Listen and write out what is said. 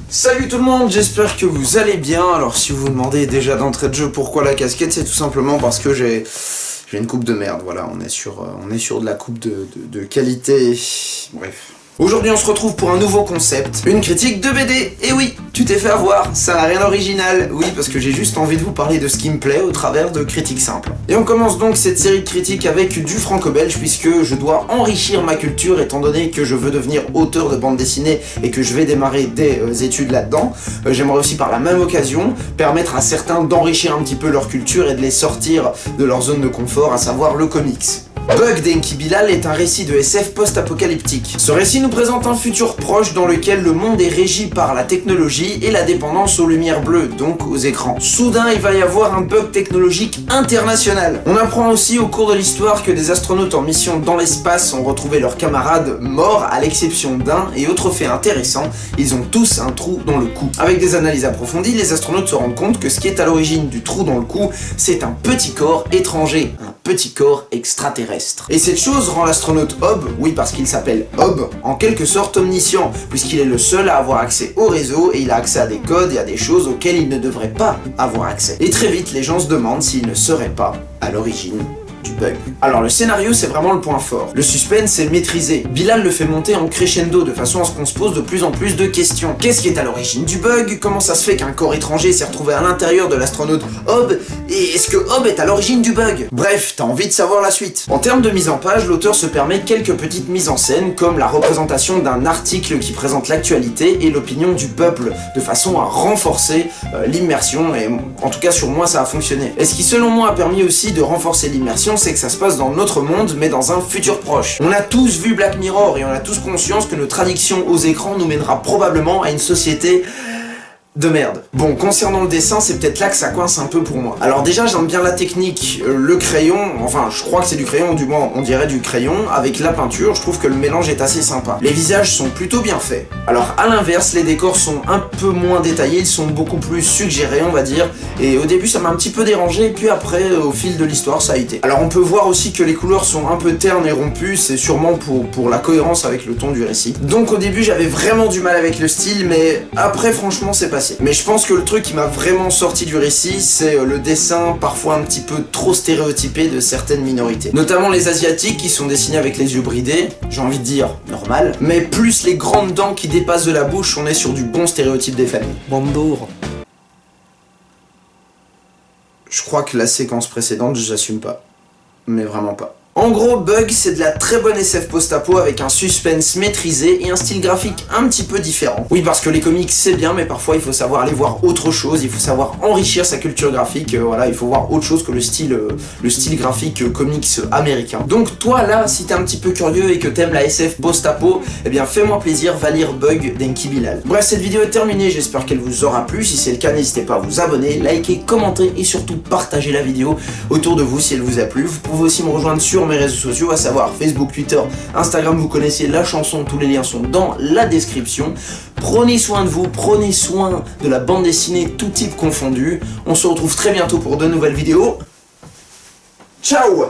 Salut tout le monde, j'espère que vous allez bien. Alors si vous vous demandez déjà d'entrée de jeu pourquoi la casquette, c'est tout simplement parce que j'ai une coupe de merde, voilà, on est sur de la coupe de qualité, bref. Aujourd'hui on se retrouve pour un nouveau concept, une critique de BD. Et oui, tu t'es fait avoir, ça n'a rien d'original. Oui, parce que j'ai juste envie de vous parler de ce qui me plaît au travers de critiques simples. Et on commence donc cette série de critiques avec du franco-belge, puisque je dois enrichir ma culture étant donné que je veux devenir auteur de bande dessinée et que je vais démarrer des études là-dedans. J'aimerais aussi par la même occasion permettre à certains d'enrichir un petit peu leur culture et de les sortir de leur zone de confort, à savoir le comics. Bug d'Enki Bilal est un récit de SF post-apocalyptique. Ce récit nous présente un futur proche dans lequel le monde est régi par la technologie et la dépendance aux lumières bleues, donc aux écrans. Soudain, il va y avoir un bug technologique international. On apprend aussi au cours de l'histoire que des astronautes en mission dans l'espace ont retrouvé leurs camarades morts, à l'exception d'un, et autre fait intéressant, ils ont tous un trou dans le cou. Avec des analyses approfondies, les astronautes se rendent compte que ce qui est à l'origine du trou dans le cou, c'est un petit corps étranger, un petit corps extraterrestre. Et cette chose rend l'astronaute Hob, oui parce qu'il s'appelle Hob, en quelque sorte omniscient, puisqu'il est le seul à avoir accès au réseau et il a accès à des codes et à des choses auxquelles il ne devrait pas avoir accès. Et très vite, les gens se demandent s'il ne serait pas à l'origine du bug. Alors le scénario, c'est vraiment le point fort. Le suspense est maîtrisé. Bilal le fait monter en crescendo de façon à ce qu'on se pose de plus en plus de questions. Qu'est-ce qui est à l'origine du bug? Comment ça se fait qu'un corps étranger s'est retrouvé à l'intérieur de l'astronaute Hob? Et est-ce que Hob est à l'origine du bug? Bref, t'as envie de savoir la suite. En termes de mise en page, l'auteur se permet quelques petites mises en scène, comme la représentation d'un article qui présente l'actualité et l'opinion du peuple, de façon à renforcer l'immersion, et en tout cas sur moi ça a fonctionné. Et ce qui selon moi a permis aussi de renforcer l'immersion, c'est que ça se passe dans notre monde, mais dans un futur proche. On a tous vu Black Mirror et on a tous conscience que notre addiction aux écrans nous mènera probablement à une société de merde. Bon, concernant le dessin, c'est peut-être là que ça coince un peu pour moi. Alors déjà, j'aime bien la technique, le crayon, enfin, je crois que c'est du crayon, du moins, on dirait du crayon, avec la peinture, je trouve que le mélange est assez sympa. Les visages sont plutôt bien faits. Alors, à l'inverse, les décors sont un peu moins détaillés, ils sont beaucoup plus suggérés, on va dire, et au début, ça m'a un petit peu dérangé, puis après, au fil de l'histoire, ça a été. Alors, on peut voir aussi que les couleurs sont un peu ternes et rompues, c'est sûrement pour la cohérence avec le ton du récit. Donc, au début, j'avais vraiment du mal avec le style, mais après, franchement, c'est passé. Mais je pense que le truc qui m'a vraiment sorti du récit, c'est le dessin parfois un petit peu trop stéréotypé de certaines minorités. Notamment les asiatiques qui sont dessinés avec les yeux bridés, j'ai envie de dire normal, mais plus les grandes dents qui dépassent de la bouche, on est sur du bon stéréotype des familles. Bonjour. Je crois que la séquence précédente, j'assume pas. Mais vraiment pas. En gros, Bug, c'est de la très bonne SF post-apo avec un suspense maîtrisé et un style graphique un petit peu différent. Oui, parce que les comics c'est bien, mais parfois il faut savoir aller voir autre chose, il faut savoir enrichir sa culture graphique, voilà, il faut voir autre chose que le style graphique comics américain. Donc toi là, si t'es un petit peu curieux et que t'aimes la SF post-apo, eh bien fais-moi plaisir, va lire Bug d'Enki Bilal. Bref, cette vidéo est terminée, j'espère qu'elle vous aura plu. Si c'est le cas, n'hésitez pas à vous abonner, liker, commenter et surtout partager la vidéo autour de vous si elle vous a plu. Vous pouvez aussi me rejoindre sur mes réseaux sociaux, à savoir Facebook, Twitter, Instagram, vous connaissez la chanson, tous les liens sont dans la description. Prenez soin de vous, prenez soin de la bande dessinée, tout type confondu. On se retrouve très bientôt pour de nouvelles vidéos. Ciao!